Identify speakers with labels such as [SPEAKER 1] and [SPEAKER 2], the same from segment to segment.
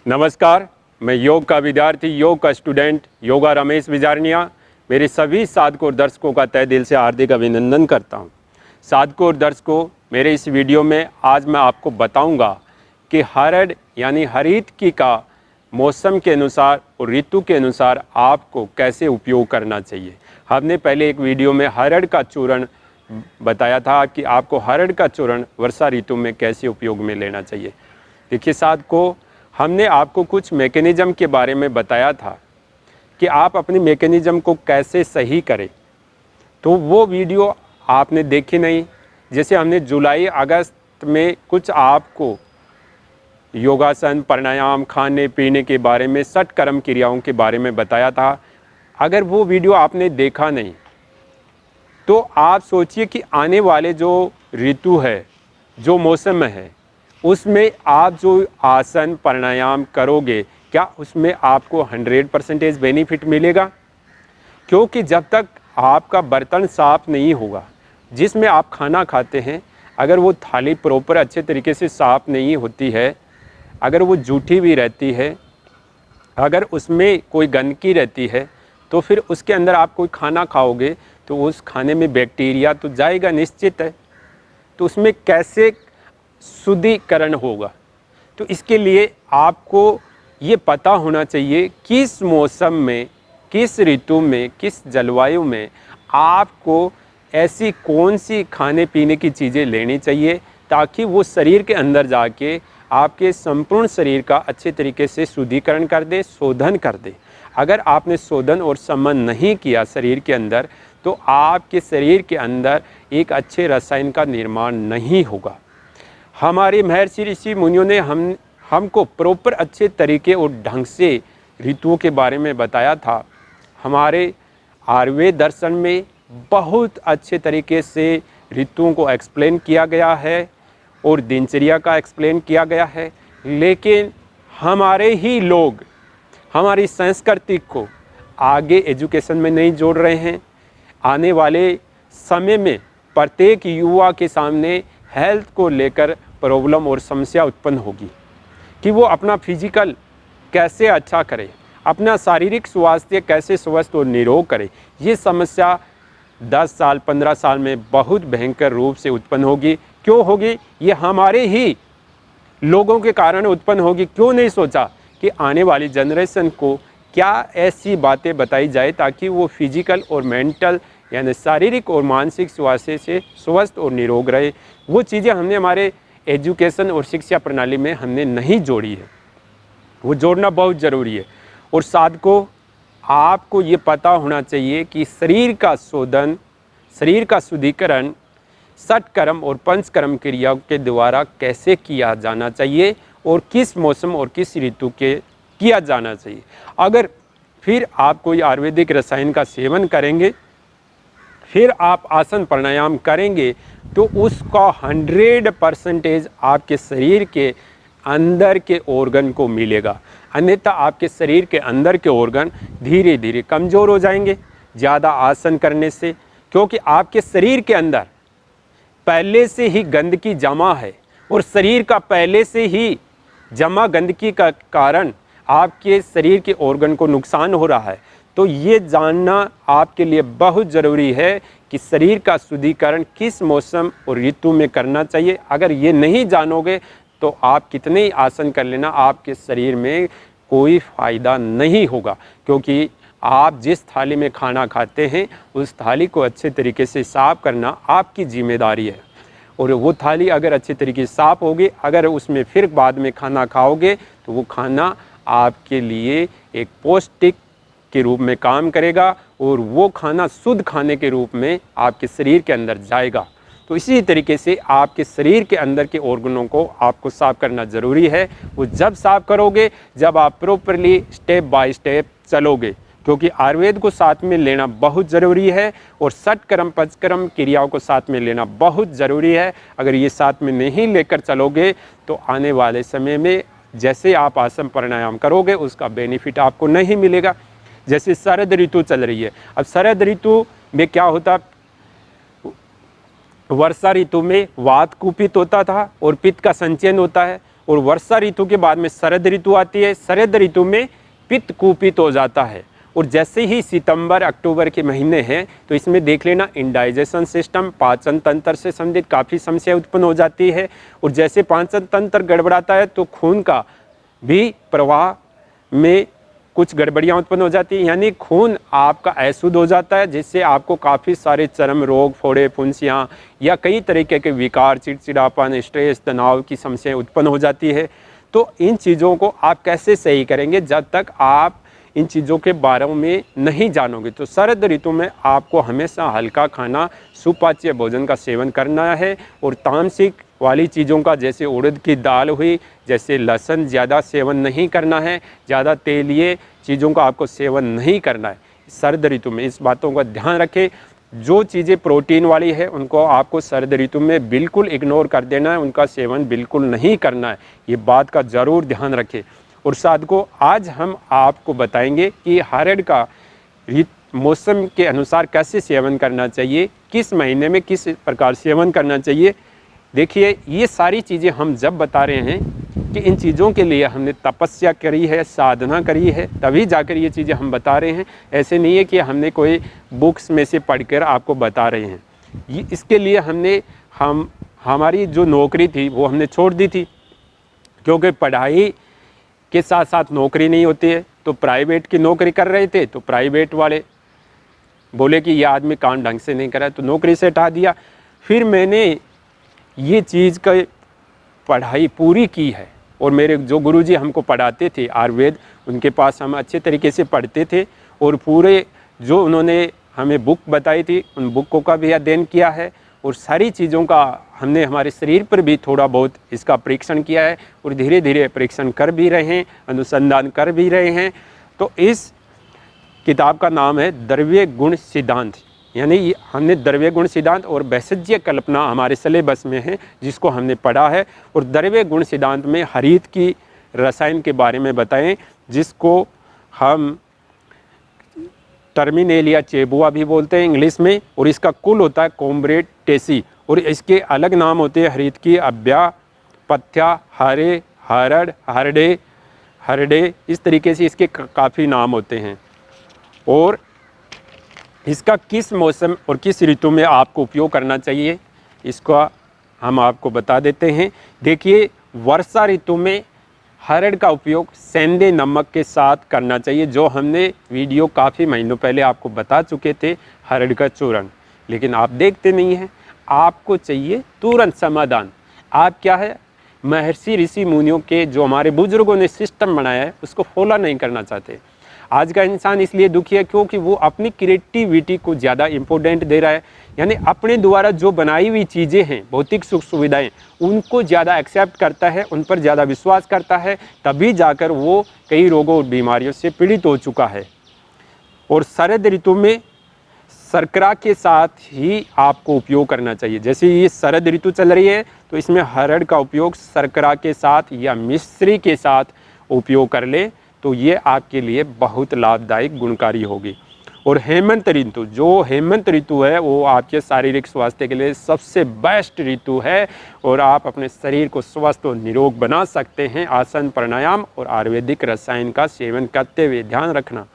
[SPEAKER 1] नमस्कार, मैं योग का विद्यार्थी, योग का स्टूडेंट, योगा रमेश विजारनिया मेरे सभी साधकों और दर्शकों का तहे दिल से हार्दिक अभिनंदन करता हूं। साधकों और दर्शकों, मेरे इस वीडियो में आज मैं आपको बताऊंगा कि हरड़ यानी हरितकी का मौसम के अनुसार और ऋतु के अनुसार आपको कैसे उपयोग करना चाहिए। हमने पहले एक वीडियो में हरड़ का चूर्ण बताया था कि आपको हरड़ का चूर्ण वर्षा ऋतु में कैसे उपयोग में लेना चाहिए। देखिए साधकों, हमने आपको कुछ मैकेनिज़्म के बारे में बताया था कि आप अपनी मैकेनिज़्म को कैसे सही करें, तो वो वीडियो आपने देखी नहीं। जैसे हमने जुलाई अगस्त में कुछ आपको योगासन, प्राणायाम, खाने पीने के बारे में, षट कर्म क्रियाओं के बारे में बताया था। अगर वो वीडियो आपने देखा नहीं तो आप सोचिए कि आने वाले जो ऋतु है, जो मौसम है, उसमें आप जो आसन प्राणायाम करोगे, क्या उसमें आपको 100% बेनिफिट मिलेगा? क्योंकि जब तक आपका बर्तन साफ़ नहीं होगा, जिसमें आप खाना खाते हैं, अगर वो थाली प्रॉपर अच्छे तरीके से साफ़ नहीं होती है, अगर वो जूठी भी रहती है, अगर उसमें कोई गंदगी रहती है, तो फिर उसके अंदर आप कोई खाना खाओगे तो उस खाने में बैक्टीरिया तो जाएगा, निश्चित है। तो उसमें कैसे शुद्धिकरण होगा? तो इसके लिए आपको ये पता होना चाहिए किस मौसम में, किस ऋतु में, किस जलवायु में आपको ऐसी कौन सी खाने पीने की चीज़ें लेनी चाहिए ताकि वो शरीर के अंदर जाके आपके संपूर्ण शरीर का अच्छे तरीके से शुद्धिकरण कर दे, शोधन कर दे। अगर आपने शोधन और शमन नहीं किया शरीर के अंदर, तो आपके शरीर के अंदर एक अच्छे रसायन का निर्माण नहीं होगा। हमारे महर्षि ऋषि मुनियों ने हमको प्रॉपर अच्छे तरीके और ढंग से ऋतुओं के बारे में बताया था। हमारे आयुर्वेद दर्शन में बहुत अच्छे तरीके से ऋतुओं को एक्सप्लेन किया गया है और दिनचर्या का एक्सप्लेन किया गया है, लेकिन हमारे ही लोग हमारी संस्कृति को आगे एजुकेशन में नहीं जोड़ रहे हैं। आने वाले समय में प्रत्येक युवा के सामने हेल्थ को लेकर प्रॉब्लम और समस्या उत्पन्न होगी कि वो अपना फिजिकल कैसे अच्छा करे, अपना शारीरिक स्वास्थ्य कैसे स्वस्थ और निरोग करे। ये समस्या 10 साल 15 साल में बहुत भयंकर रूप से उत्पन्न होगी। क्यों होगी? ये हमारे ही लोगों के कारण उत्पन्न होगी। क्यों नहीं सोचा कि आने वाली जनरेशन को क्या ऐसी बातें बताई जाए ताकि वो फिजिकल और मेंटल यानी शारीरिक और मानसिक स्वास्थ्य से स्वस्थ और निरोग रहे। वो चीज़ें हमने हमारे एजुकेशन और शिक्षा प्रणाली में हमने नहीं जोड़ी है, वो जोड़ना बहुत ज़रूरी है। और साधकों, आपको ये पता होना चाहिए कि शरीर का शोधन, शरीर का शुद्धिकरण षट कर्म और पंचकर्म क्रियाओं के द्वारा कैसे किया जाना चाहिए और किस मौसम और किस ऋतु के किया जाना चाहिए। अगर फिर आप कोई आयुर्वेदिक रसायन का सेवन करेंगे, फिर आप आसन प्राणायाम करेंगे, तो उसका 100% आपके शरीर के अंदर के ऑर्गन को मिलेगा। अन्यथा आपके शरीर के अंदर के ऑर्गन धीरे धीरे कमज़ोर हो जाएंगे ज़्यादा आसन करने से, क्योंकि आपके शरीर के अंदर पहले से ही गंदगी जमा है और शरीर का पहले से ही जमा गंदगी का कारण आपके शरीर के ऑर्गन को नुकसान हो रहा है। तो ये जानना आपके लिए बहुत ज़रूरी है कि शरीर का शुद्धिकरण किस मौसम और ऋतु में करना चाहिए। अगर ये नहीं जानोगे तो आप कितने ही आसन कर लेना, आपके शरीर में कोई फ़ायदा नहीं होगा, क्योंकि आप जिस थाली में खाना खाते हैं उस थाली को अच्छे तरीके से साफ़ करना आपकी जिम्मेदारी है। और वो थाली अगर अच्छे तरीके से साफ़ होगी, अगर उसमें फिर बाद में खाना खाओगे तो वो खाना आपके लिए एक पौष्टिक के रूप में काम करेगा और वो खाना शुद्ध खाने के रूप में आपके शरीर के अंदर जाएगा। तो इसी तरीके से आपके शरीर के अंदर के ऑर्गनों को आपको साफ़ करना ज़रूरी है। वो जब साफ़ करोगे जब आप प्रॉपरली स्टेप बाय स्टेप चलोगे, क्योंकि आयुर्वेद को साथ में लेना बहुत ज़रूरी है और षट कर्म पंचकर्म क्रियाओं को साथ में लेना बहुत ज़रूरी है। अगर ये साथ में नहीं लेकर चलोगे तो आने वाले समय में जैसे आप आसन प्राणायाम करोगे उसका बेनिफिट आपको नहीं मिलेगा। जैसे शरद ऋतु चल रही है, अब शरद ऋतु में क्या होता, वर्षा ऋतु में वात कुपित होता था और पित्त का संचयन होता है, और वर्षा ऋतु के बाद में शरद ऋतु आती है। शरद ऋतु में पित्त कुपित हो जाता है और जैसे ही सितंबर अक्टूबर के महीने हैं तो इसमें देख लेना इंडाइजेशन सिस्टम, पाचन तंत्र से संबंधित काफ़ी समस्या उत्पन्न हो जाती है। और जैसे पाचन तंत्र गड़बड़ाता है तो खून का भी प्रवाह में कुछ गड़बड़ियाँ उत्पन्न हो जाती है, यानी खून आपका अशुद्ध हो जाता है, जिससे आपको काफ़ी सारे चर्म रोग, फोड़े, फुंसियाँ या कई तरीके के विकार, चिड़चिड़ापन, स्ट्रेस, तनाव की समस्याएं उत्पन्न हो जाती है। तो इन चीज़ों को आप कैसे सही करेंगे जब तक आप इन चीज़ों के बारे में नहीं जानोगे। तो शरद ऋतु में आपको हमेशा हल्का खाना, सुपाच्य भोजन का सेवन करना है और तामसिक वाली चीज़ों का जैसे उड़द की दाल हुई, जैसे लहसुन ज़्यादा सेवन नहीं करना है, ज़्यादा तेलीय चीज़ों का आपको सेवन नहीं करना है शरद ऋतु में। इस बातों का ध्यान रखें। जो चीज़ें प्रोटीन वाली है उनको आपको शरद ऋतु में बिल्कुल इग्नोर कर देना है, उनका सेवन बिल्कुल नहीं करना है। ये बात का ज़रूर ध्यान रखें। और साथियों, आज हम आपको बताएंगे कि हरड़ का मौसम के अनुसार कैसे सेवन करना चाहिए, किस महीने में किस प्रकार सेवन करना चाहिए। देखिए, ये सारी चीज़ें हम जब बता रहे हैं कि इन चीज़ों के लिए हमने तपस्या करी है, साधना करी है, तभी जाकर ये चीज़ें हम बता रहे हैं। ऐसे नहीं है कि हमने कोई बुक्स में से पढ़कर आपको बता रहे हैं। ये इसके लिए हमारी जो नौकरी थी वो हमने छोड़ दी थी, क्योंकि पढ़ाई के साथ साथ नौकरी नहीं होती है। तो प्राइवेट की नौकरी कर रहे थे तो प्राइवेट वाले बोले कि यह आदमी काम ढंग से नहीं करा, तो नौकरी से हटा दिया। फिर मैंने ये चीज़ का पढ़ाई पूरी की है और मेरे जो गुरुजी हमको पढ़ाते थे आयुर्वेद, उनके पास हम अच्छे तरीके से पढ़ते थे और पूरे जो उन्होंने हमें बुक बताई थी उन बुकों का भी अध्ययन किया है और सारी चीज़ों का हमने हमारे शरीर पर भी थोड़ा बहुत इसका परीक्षण किया है और धीरे धीरे परीक्षण कर भी रहे हैं, अनुसंधान कर भी रहे हैं। तो इस किताब का नाम है द्रव्य गुण सिद्धांत, यानी हमने द्रव्य गुण सिद्धांत और वैसज्य कल्पना हमारे सिलेबस में है जिसको हमने पढ़ा है। और द्रव्य गुण सिद्धांत में हरित की रसायन के बारे में बताएं, जिसको हम टर्मिनेलिया चेबुआ भी बोलते हैं इंग्लिश में, और इसका कुल होता है कॉम्ब्रेट टेसी। और इसके अलग नाम होते हैं हरित की अभ्या, पथ्या, हरे, हरड़, हरडे, इस तरीके से इसके काफ़ी नाम होते हैं। और इसका किस मौसम और किस ऋतु में आपको उपयोग करना चाहिए इसका हम आपको बता देते हैं। देखिए, वर्षा ऋतु में हरड़ का उपयोग सेंधे नमक के साथ करना चाहिए, जो हमने वीडियो काफ़ी महीनों पहले आपको बता चुके थे, हरड़ का चूर्ण। लेकिन आप देखते नहीं हैं, आपको चाहिए तुरंत समाधान। आप क्या है, महर्षि ऋषि मुनियों के जो हमारे बुजुर्गों ने सिस्टम बनाया है उसको फॉलो नहीं करना चाहते। आज का इंसान इसलिए दुखी है क्योंकि वो अपनी क्रिएटिविटी को ज़्यादा इम्पोर्टेंट दे रहा है, यानी अपने द्वारा जो बनाई हुई चीज़ें हैं, भौतिक सुख सुविधाएं, उनको ज़्यादा एक्सेप्ट करता है, उन पर ज़्यादा विश्वास करता है, तभी जाकर वो कई रोगों और बीमारियों से पीड़ित हो चुका है। और शरद ऋतु में शर्करा के साथ ही आपको उपयोग करना चाहिए। जैसे ये शरद ऋतु चल रही है तो इसमें हरड़ का उपयोग शर्करा के साथ या मिश्री के साथ उपयोग कर ले तो ये आपके लिए बहुत लाभदायक गुणकारी होगी। और हेमंत ऋतु, जो हेमंत ऋतु है वो आपके शारीरिक स्वास्थ्य के लिए सबसे बेस्ट ऋतु है और आप अपने शरीर को स्वस्थ और निरोग बना सकते हैं आसन, प्राणायाम और आयुर्वेदिक रसायन का सेवन करते हुए। ध्यान रखना,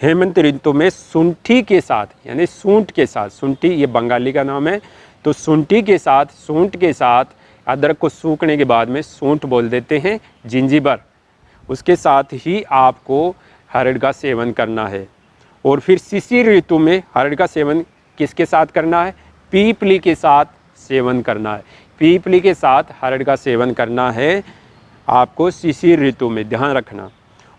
[SPEAKER 1] हेमंत ऋतु में शुंठी के साथ, यानी सूंठ के साथ, शुंठी ये बंगाली का नाम है, तो शुंठी के साथ, सूंठ के साथ अदरक को सूखने के बाद में सूंठ बोल देते हैं, जिंजीबर, उसके साथ ही आपको हरड़ का सेवन करना है। और फिर शिशिर ऋतु में हरड़ का सेवन किसके साथ करना है, पीपली के साथ सेवन करना है। पीपली के साथ हरड़ का सेवन करना है आपको शिशिर ऋतु में, ध्यान रखना।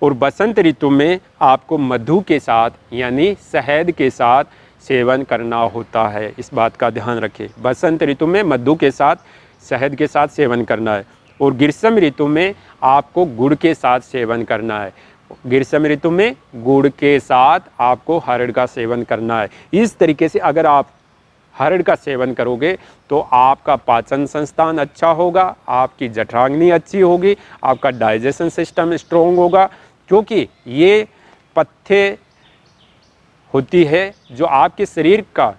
[SPEAKER 1] और बसंत ऋतु में आपको मधु के साथ यानी शहद के साथ सेवन करना होता है, इस बात का ध्यान रखें। बसंत ऋतु में मधु के साथ, शहद के साथ सेवन करना है। और ग्रीष्म ऋतु में आपको गुड़ के साथ सेवन करना है। ग्रीष्म ऋतु में गुड़ के साथ आपको हरड़ का सेवन करना है। इस तरीके से अगर आप हरड़ का सेवन करोगे तो आपका पाचन संस्थान अच्छा होगा, आपकी जठराग्नि अच्छी होगी, आपका डाइजेशन सिस्टम स्ट्रॉन्ग होगा, क्योंकि ये पथ्य होती है जो आपके शरीर का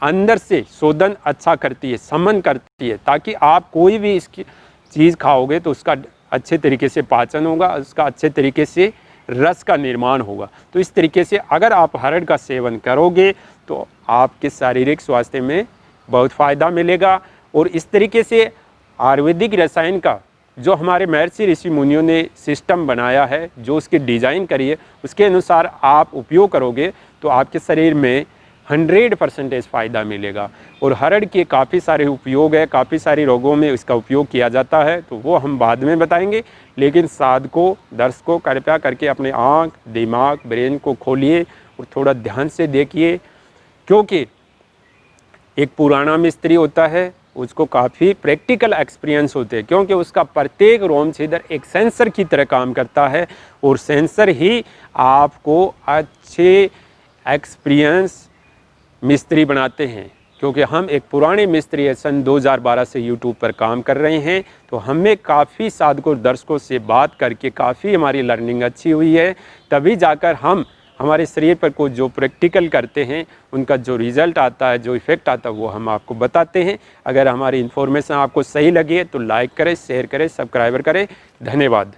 [SPEAKER 1] अंदर से शोधन अच्छा करती है, समन करती है, ताकि आप कोई भी इसकी चीज़ खाओगे तो उसका अच्छे तरीके से पाचन होगा, उसका अच्छे तरीके से रस का निर्माण होगा। तो इस तरीके से अगर आप हरड़ का सेवन करोगे तो आपके शारीरिक स्वास्थ्य में बहुत फ़ायदा मिलेगा। और इस तरीके से आयुर्वेदिक रसायन का जो हमारे महर्षि ऋषि मुनियों ने सिस्टम बनाया है, जो उसकी डिज़ाइन करी है, उसके अनुसार आप उपयोग करोगे तो आपके शरीर में 100% फ़ायदा मिलेगा। और हरड़ के काफ़ी सारे उपयोग है, काफ़ी सारे रोगों में इसका उपयोग किया जाता है, तो वो हम बाद में बताएंगे। लेकिन साधकों, दर्शकों, कृपया करके अपने आँख, दिमाग, ब्रेन को खोलिए और थोड़ा ध्यान से देखिए, क्योंकि एक पुराना मिस्त्री होता है, उसको काफ़ी प्रैक्टिकल एक्सपीरियंस होते हैं, क्योंकि उसका प्रत्येक रोम छिद्र एक सेंसर की तरह काम करता है। और सेंसर ही आपको अच्छे एक्सपीरियंस मिस्त्री बनाते हैं। क्योंकि हम एक पुराने मिस्त्री है, सन 2012 से यूट्यूब पर काम कर रहे हैं, तो हमें काफ़ी साधकों, दर्शकों से बात करके काफ़ी हमारी लर्निंग अच्छी हुई है। तभी जाकर हम हमारे शरीर पर को जो प्रैक्टिकल करते हैं, उनका जो रिज़ल्ट आता है, जो इफ़ेक्ट आता है, वो हम आपको बताते हैं। अगर हमारी इन्फॉर्मेशन आपको सही लगी है तो लाइक करें, शेयर करें, सब्सक्राइबर करें। धन्यवाद।